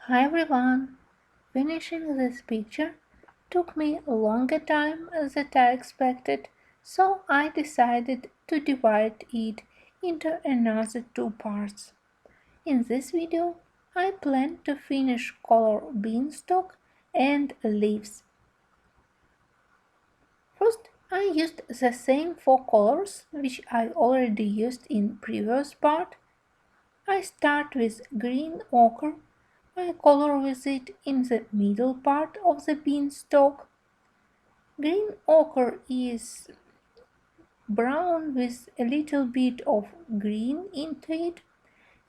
Hi everyone! Finishing this picture took me a longer time than I expected, so I decided to divide it into another two parts. In this video, I plan to finish color Beanstalk and leaves. First, I used the same four colors which I already used in previous part. I start with green ochre. I color with it in the middle part of the beanstalk. Green ochre is brown with a little bit of green into it,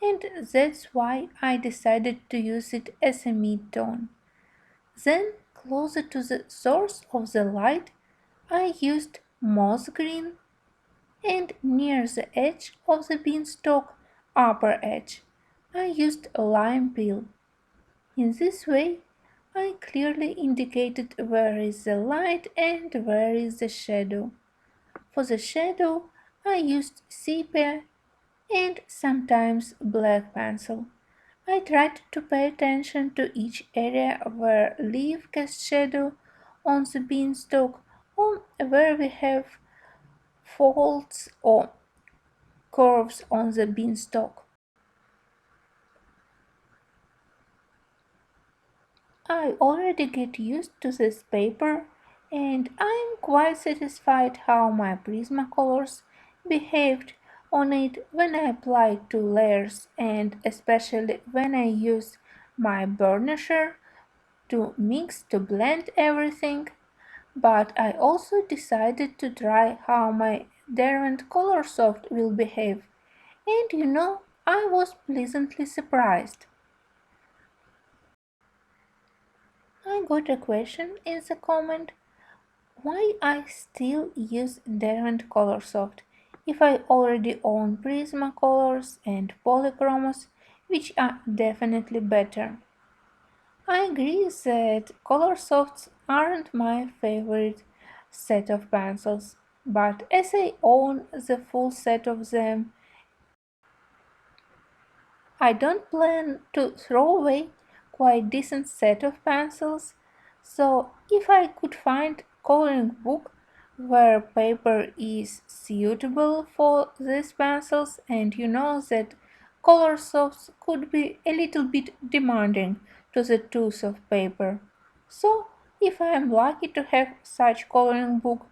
and that's why I decided to use it as a mid-tone. Then, closer to the source of the light, I used moss green, and near the edge of the beanstalk upper edge, I used lime peel. In this way, I clearly indicated where is the light and where is the shadow. For the shadow, I used sepia and sometimes black pencil. I tried to pay attention to each area where leaf casts shadow on the beanstalk or where we have folds or curves on the beanstalk. I already get used to this paper and I'm quite satisfied how my Prismacolors behaved on it when I applied two layers and especially when I use my burnisher to mix to blend everything. But I also decided to try how my Derwent Color Soft will behave, and I was pleasantly surprised. I got a question in the comment why I still use Derwent Colorsoft if I already own Prismacolors and Polychromos, which are definitely better. I agree that Colorsofts aren't my favorite set of pencils, but as I own the full set of them, I don't plan to throw away quite decent set of pencils, so if I could find coloring book where paper is suitable for these pencils, and you know that color softs could be a little bit demanding to the tooth of paper. So if I am lucky to have such coloring book,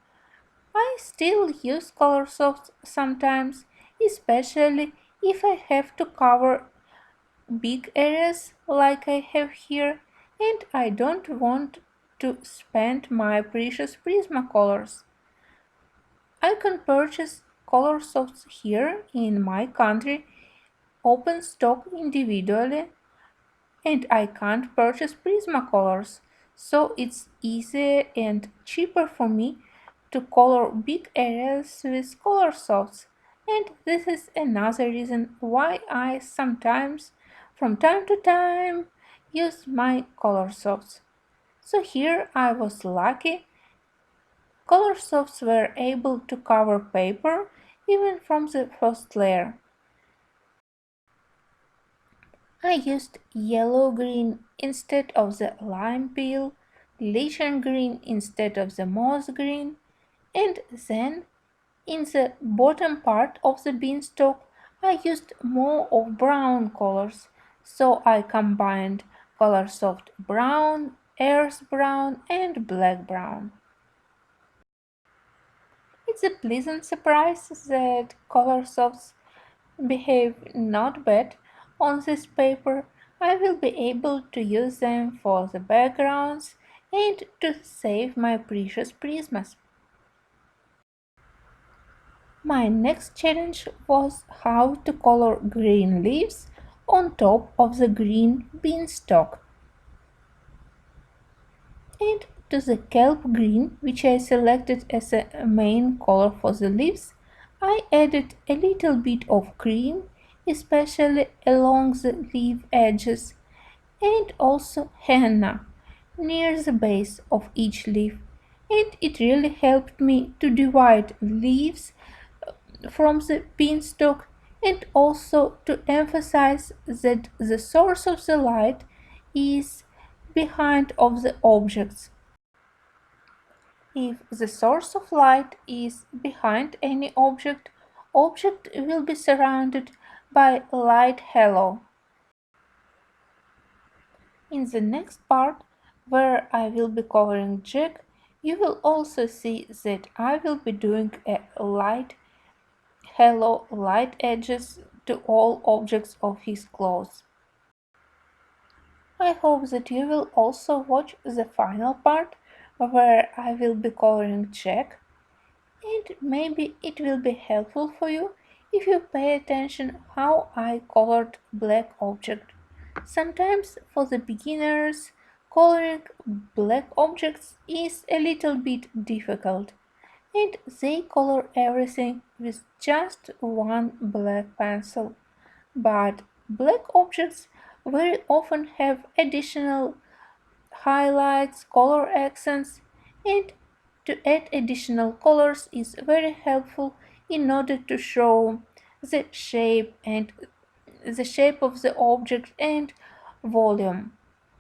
I still use color softs sometimes, especially if I have to cover big areas like I have here, and I don't want to spend my precious Prismacolors. I can purchase color softs here in my country open stock individually, and I can't purchase Prismacolors, so it's easier and cheaper for me to color big areas with color softs, and this is another reason why I sometimes from time to time use my color softs. So here I was lucky. Color softs were able to cover paper even from the first layer. I used yellow-green instead of the lime peel, lichen green instead of the moss green, and then in the bottom part of the beanstalk I used more of brown colors, so I combined color soft brown, earth brown, and black brown. It's a pleasant surprise that color softs behave not bad on this paper. I will be able to use them for the backgrounds and to save my precious prismas. My next challenge was how to color green leaves on top of the green beanstalk. And to the kelp green, which I selected as a main color for the leaves, I added a little bit of cream, especially along the leaf edges, and also henna near the base of each leaf. And it really helped me to divide leaves from the beanstalk and also to emphasize that the source of the light is behind of the objects. If the source of light is behind any object will be surrounded by light halo. In the next part, where I will be coloring Jack, you will also see that I will be doing a light halo light edges to all objects of his clothes. I hope that you will also watch the final part where I will be coloring Jack, and maybe it will be helpful for you if you pay attention how I colored black object. Sometimes for the beginners, coloring black objects is a little bit difficult, and they color everything with just one black pencil. But black objects very often have additional highlights, color accents, and to add additional colors is very helpful in order to show the shape of the object and volume.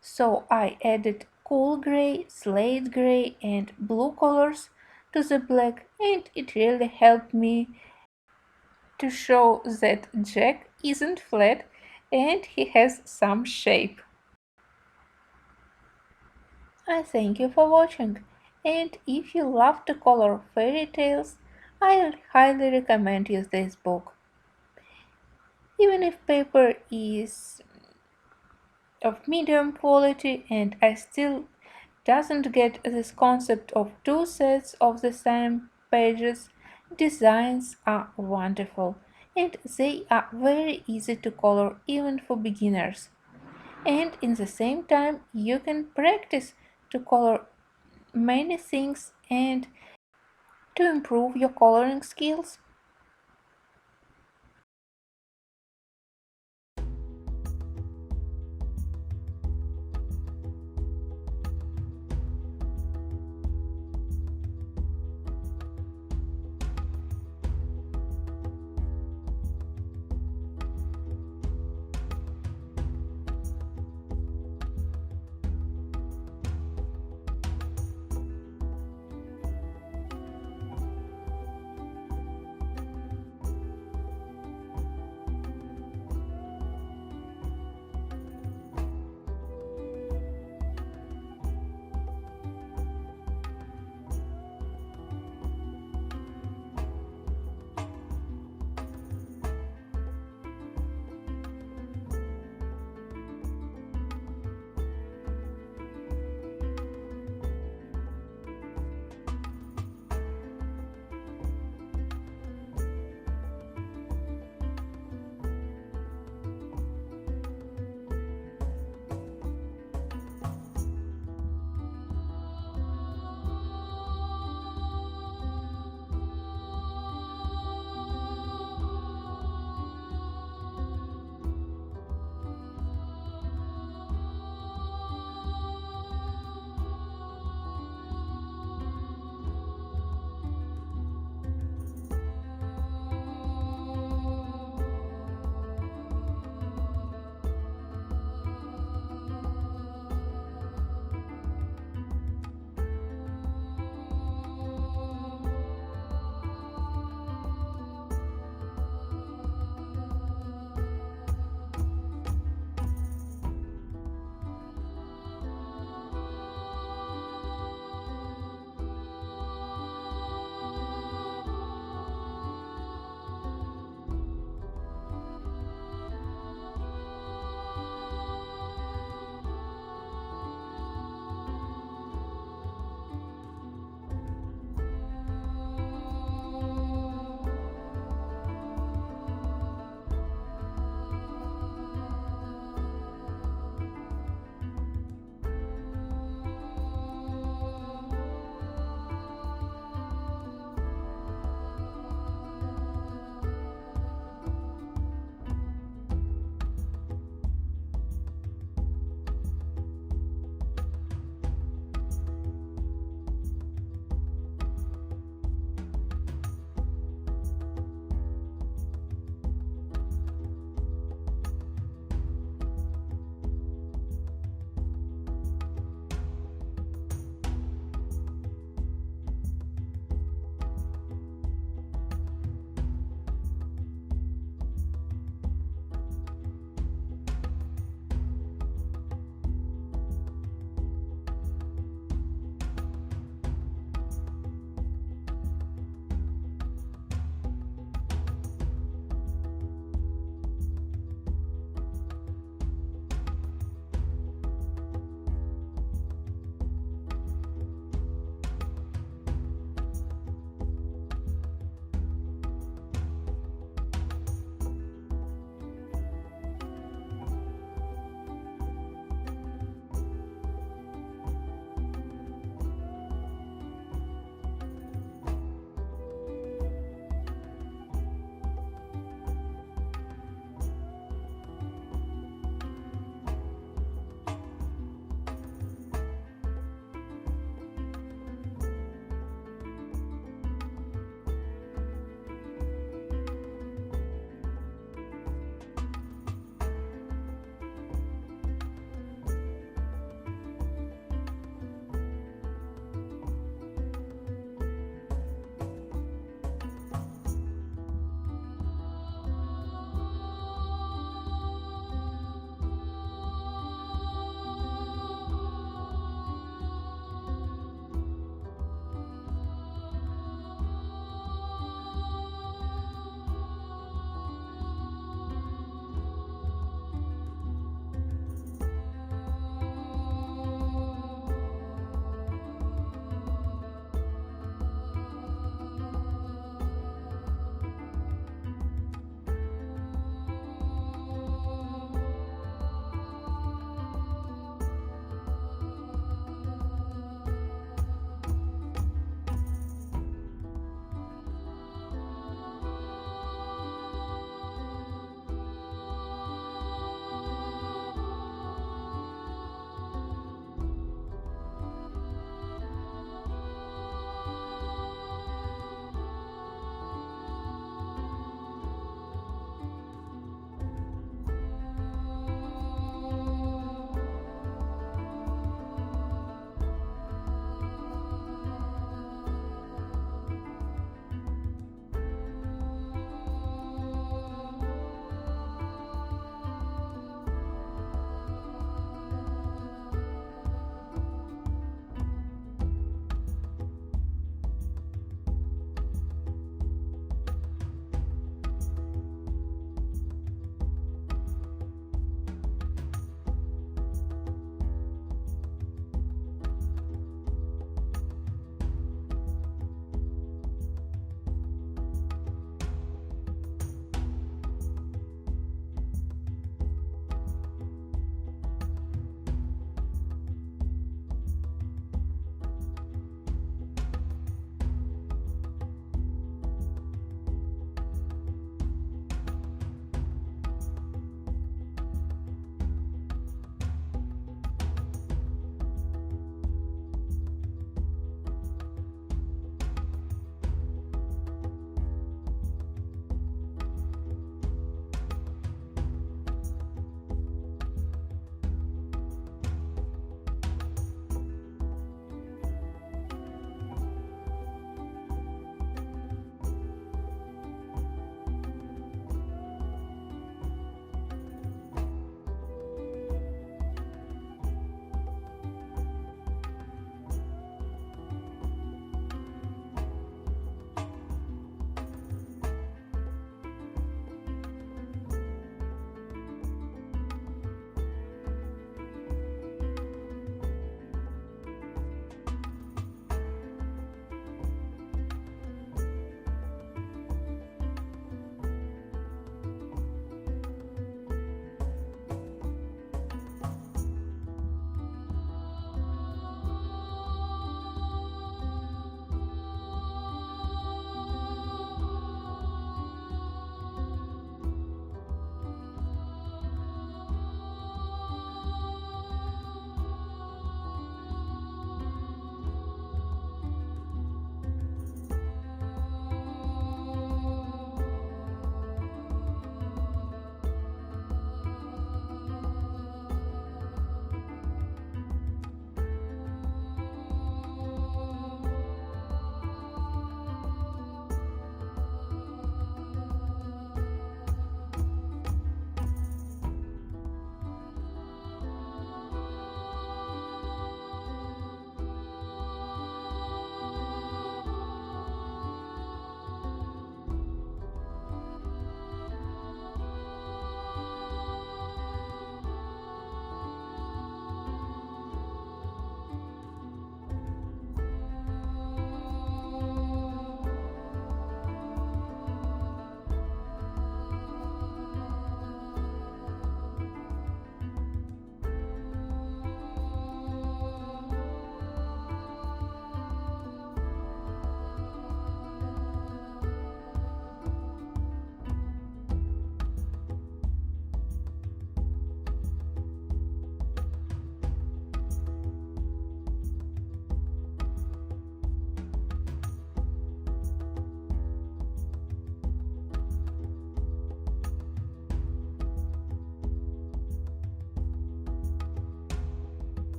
So I added cool gray, slate gray and blue colors to the black, and it really helped me to show that Jack isn't flat and he has some shape. I thank you for watching, and if you love to color fairy tales, I highly recommend you this book. Even if paper is of medium quality and I still doesn't get this concept of two sets of the same pages, designs are wonderful and they are very easy to color even for beginners. And in the same time you can practice to color many things and to improve your coloring skills